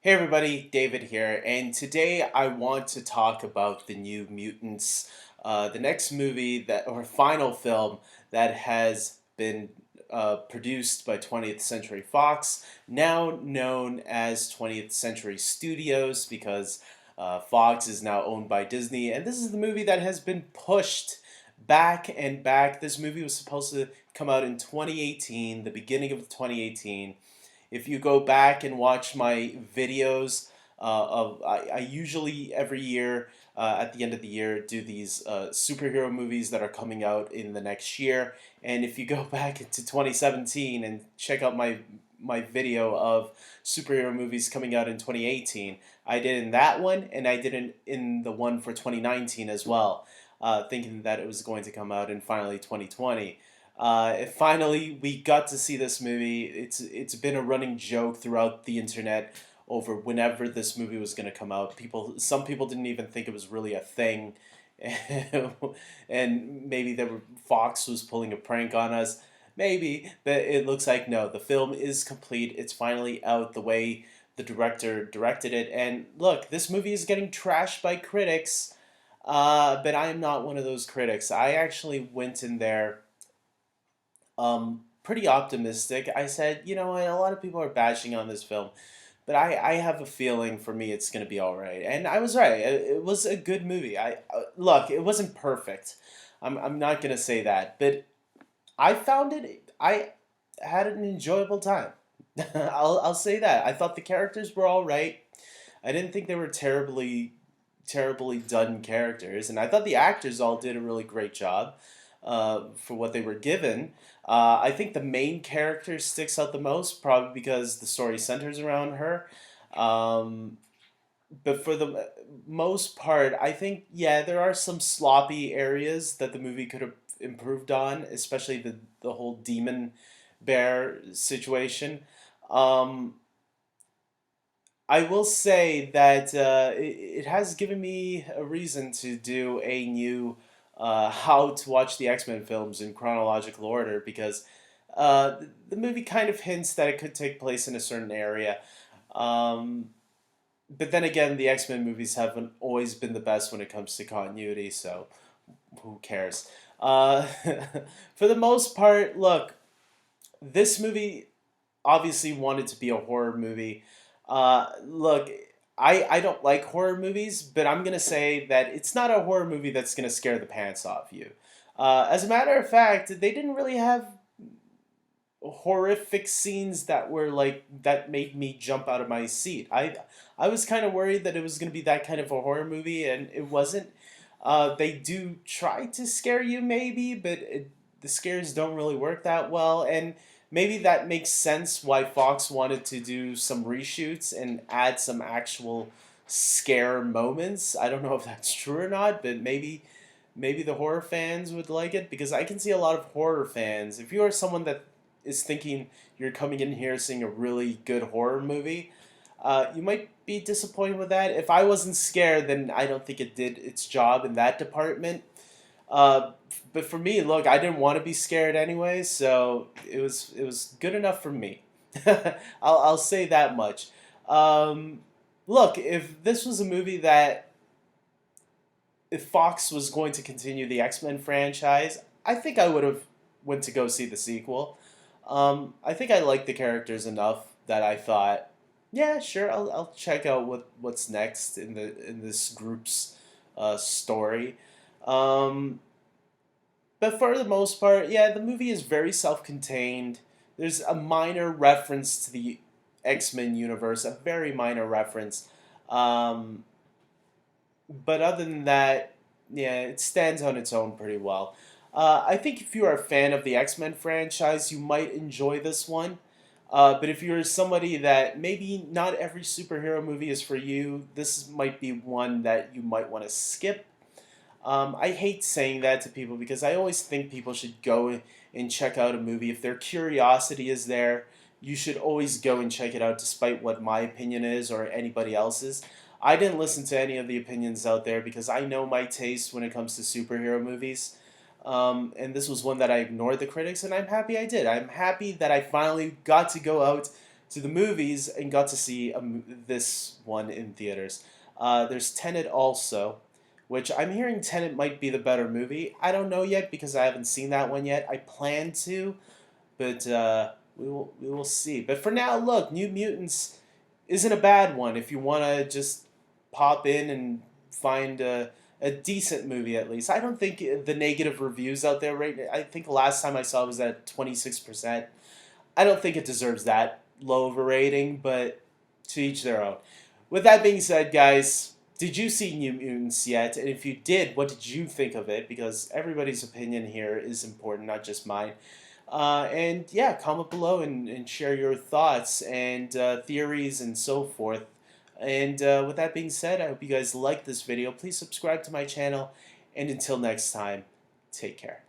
Hey everybody, David here, and today I want to talk about the new Mutants, the next movie that or final film that has been produced by 20th Century Fox, now known as 20th Century Studios because Fox is now owned by Disney, and this is the movie that has been pushed back and back. This movie was supposed to come out in 2018, the beginning of 2018. If you go back and watch my videos I usually every year at the end of the year do these superhero movies that are coming out in the next year. And if you go back into 2017 and check out my video of superhero movies coming out in 2018, I did in that one and I did in the one for 2019 as well, thinking that it was going to come out in finally 2020. Finally, we got to see this movie. It's been a running joke throughout the internet over whenever this movie was going to come out. Some people didn't even think it was really a thing, and maybe Fox was pulling a prank on us. Maybe, but it looks like no. The film is complete. It's finally out the way the director directed it. And look, this movie is getting trashed by critics. But I am not one of those critics. I actually went in there pretty optimistic. I said, you know, a lot of people are bashing on this film, but I have a feeling for me it's going to be all right. And I was right. It was a good movie. Look, it wasn't perfect. I'm not going to say that, but I found it. I had an enjoyable time. I'll say that. I thought the characters were all right. I didn't think they were terribly done characters, and I thought the actors all did a really great job for what they were given. I think the main character sticks out the most, probably because the story centers around her. Um, but for the most part, I think, yeah, there are some sloppy areas that the movie could have improved on, especially the whole demon bear situation. Um, I will say that it has given me a reason to do a new how to watch the X-Men films in chronological order because the movie kind of hints that it could take place in a certain area. Um, but then again, the X-Men movies haven't always been the best when it comes to continuity, so who cares? Uh, for the most part, look, this movie obviously wanted to be a horror movie. Look, I don't like horror movies, but I'm gonna say that it's not a horror movie that's gonna scare the pants off you. As a matter of fact, they didn't really have horrific scenes that were like that made me jump out of my seat. I was kind of worried that it was gonna be that kind of a horror movie, and it wasn't. They do try to scare you, maybe, but the scares don't really work that well, and maybe that makes sense why Fox wanted to do some reshoots and add some actual scare moments. I don't know if that's true or not, but maybe the horror fans would like it because I can see a lot of horror fans. If you are someone that is thinking you're coming in here seeing a really good horror movie, you might be disappointed with that. If I wasn't scared, then I don't think it did its job in that department. Uh, but for me, look, I didn't want to be scared anyway, so it was good enough for me. I'll say that much. Um, Look, if this was a movie that if Fox was going to continue the X Men franchise, I think I would have went to go see the sequel. I think I liked the characters enough that I thought, yeah, sure, I'll check out what's next in this group's story. Um, but for the most part, yeah, the movie is very self-contained. There's a minor reference to the X-Men universe, a very minor reference. Um, but other than that, yeah, it stands on its own pretty well. I think if you are a fan of the X-Men franchise, you might enjoy this one. But if you're somebody that maybe not every superhero movie is for you, this might be one that you might want to skip. I hate saying that to people because I always think people should go and check out a movie. If their curiosity is there, you should always go and check it out, despite what my opinion is or anybody else's. I didn't listen to any of the opinions out there because I know my taste when it comes to superhero movies. And this was one that I ignored the critics, and I'm happy I did. I'm happy that I finally got to go out to the movies and got to see this one in theaters. There's Tenet also, which I'm hearing Tenet might be the better movie. I don't know yet because I haven't seen that one yet. I plan to, but we will see. But for now, look, New Mutants isn't a bad one if you want to just pop in and find a decent movie at least. I don't think the negative reviews out there right now, I think last time I saw it was at 26%. I don't think it deserves that low of a rating, but to each their own. With that being said, guys, did you see New Mutants yet? And if you did, what did you think of it? Because everybody's opinion here is important, not just mine. And yeah, comment below and share your thoughts and theories and so forth. And with that being said, I hope you guys liked this video. Please subscribe to my channel. And until next time, take care.